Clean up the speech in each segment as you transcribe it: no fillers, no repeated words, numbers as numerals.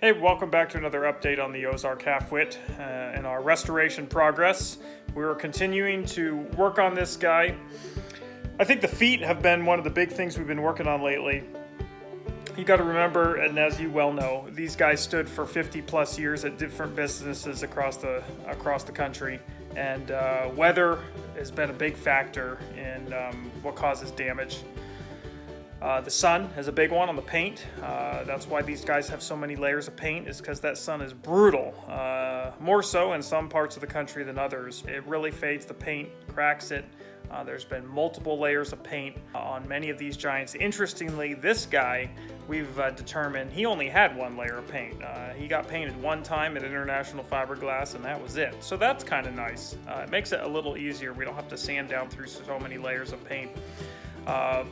Hey, welcome back to another update on the Ozark Half Wit and our restoration progress. We're continuing to work on this guy. I think the feet have been one of the big things we've been working on lately. You got to remember, and as you well know, these guys stood for 50 plus years at different businesses across the country, and weather has been a big factor in what causes damage. The sun is a big one on the paint. That's why these guys have so many layers of paint, is because that sun is brutal. More so in some parts of the country than others. It really fades the paint, cracks it. There's been multiple layers of paint on many of these giants. Interestingly, this guy, we've determined he only had one layer of paint. He got painted one time at International Fiberglass, and that was it. So that's kind of nice. It makes it a little easier. We don't have to sand down through so many layers of paint.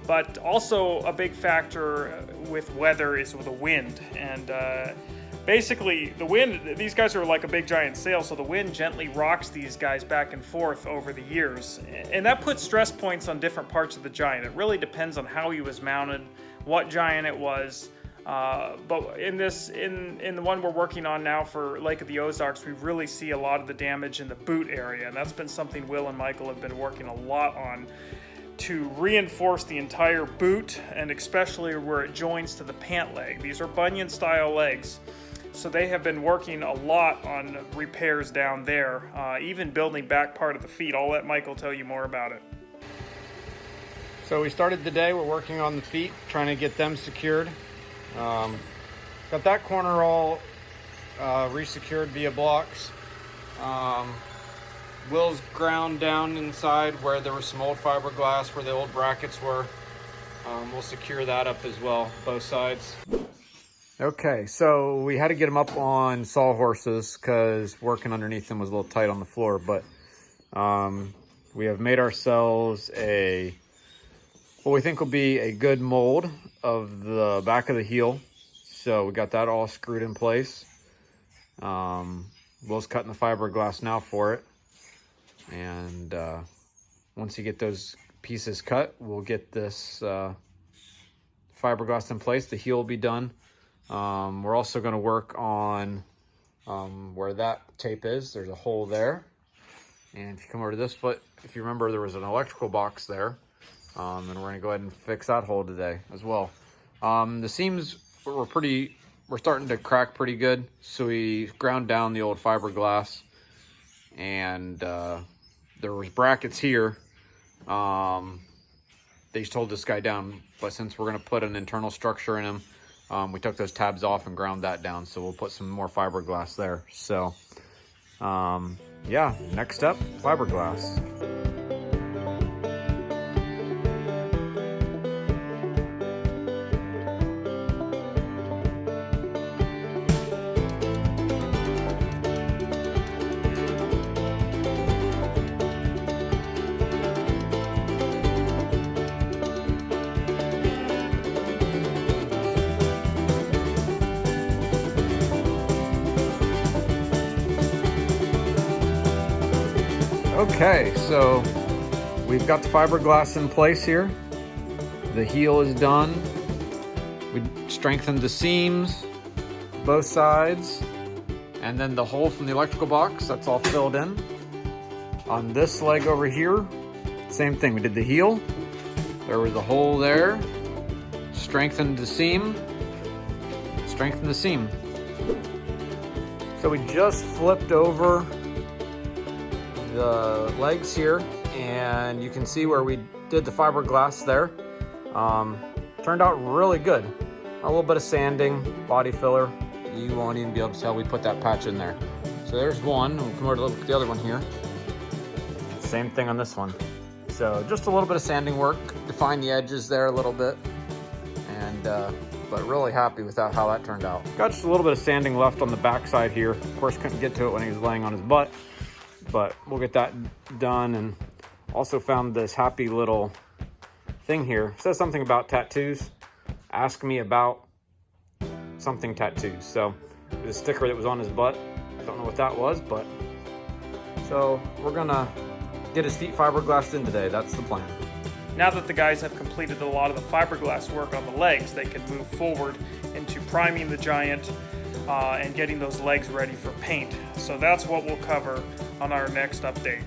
But also a big factor with weather is with the wind, and basically the wind, these guys are like a big giant sail, so the wind gently rocks these guys back and forth over the years, and that puts stress points on different parts of the giant. It really depends on how he was mounted, what giant it was. But in the one we're working on now for Lake of the Ozarks, we really see a lot of the damage in the boot area, and that's been something Will and Michael have been working a lot on, to reinforce the entire boot, and especially where it joins to the pant leg. These are bunion style legs, so they have been working a lot on repairs down there, even building back part of the feet. I'll let Michael tell you more about it. So we started the day, we're working on the feet, trying to get them secured. Got that corner all resecured via blocks. Will's ground down inside where there was some old fiberglass where the old brackets were. We'll secure that up as well, both sides. Okay, so we had to get them up on sawhorses because working underneath them was a little tight on the floor, but we have made ourselves what we think will be a good mold of the back of the heel. So we got that all screwed in place. Will's cutting the fiberglass now for it. And once you get those pieces cut, we'll get this fiberglass in place. The heel will be done. We're also going to work on where that tape is. There's a hole there. And if you come over to this foot, if you remember, there was an electrical box there. And we're going to go ahead and fix that hole today as well. The seams we're starting to crack pretty good. So we ground down the old fiberglass, and there was brackets here. They just hold this guy down, but since we're gonna put an internal structure in him, we took those tabs off and ground that down. So we'll put some more fiberglass there. So yeah, next up, fiberglass. Okay, so we've got the fiberglass in place here. The heel is done. We strengthened the seams, both sides, and then the hole from the electrical box, that's all filled in. On this leg over here, same thing. We did the heel. There was a hole there. Strengthened the seam. Strengthened the seam. So we just flipped over the legs here, and you can see where we did the fiberglass there. Turned out really good. A little bit of sanding, body filler. You won't even be able to tell we put that patch in there. So there's one. We'll come over to look at the other one here. Same thing on this one. So just a little bit of sanding work, define the edges there a little bit, and but really happy with how that turned out. Got just a little bit of sanding left on the back side here. Of course, couldn't get to it when he was laying on his butt, but we'll get that done. And also found this happy little thing here. It says something about tattoos. Ask me about something tattoos. So the sticker that was on his butt, I don't know what that was, but so we're gonna get his feet fiberglassed in today. That's the plan. Now that the guys have completed a lot of the fiberglass work on the legs, they can move forward into priming the giant. and getting those legs ready for paint. So that's what we'll cover on our next update.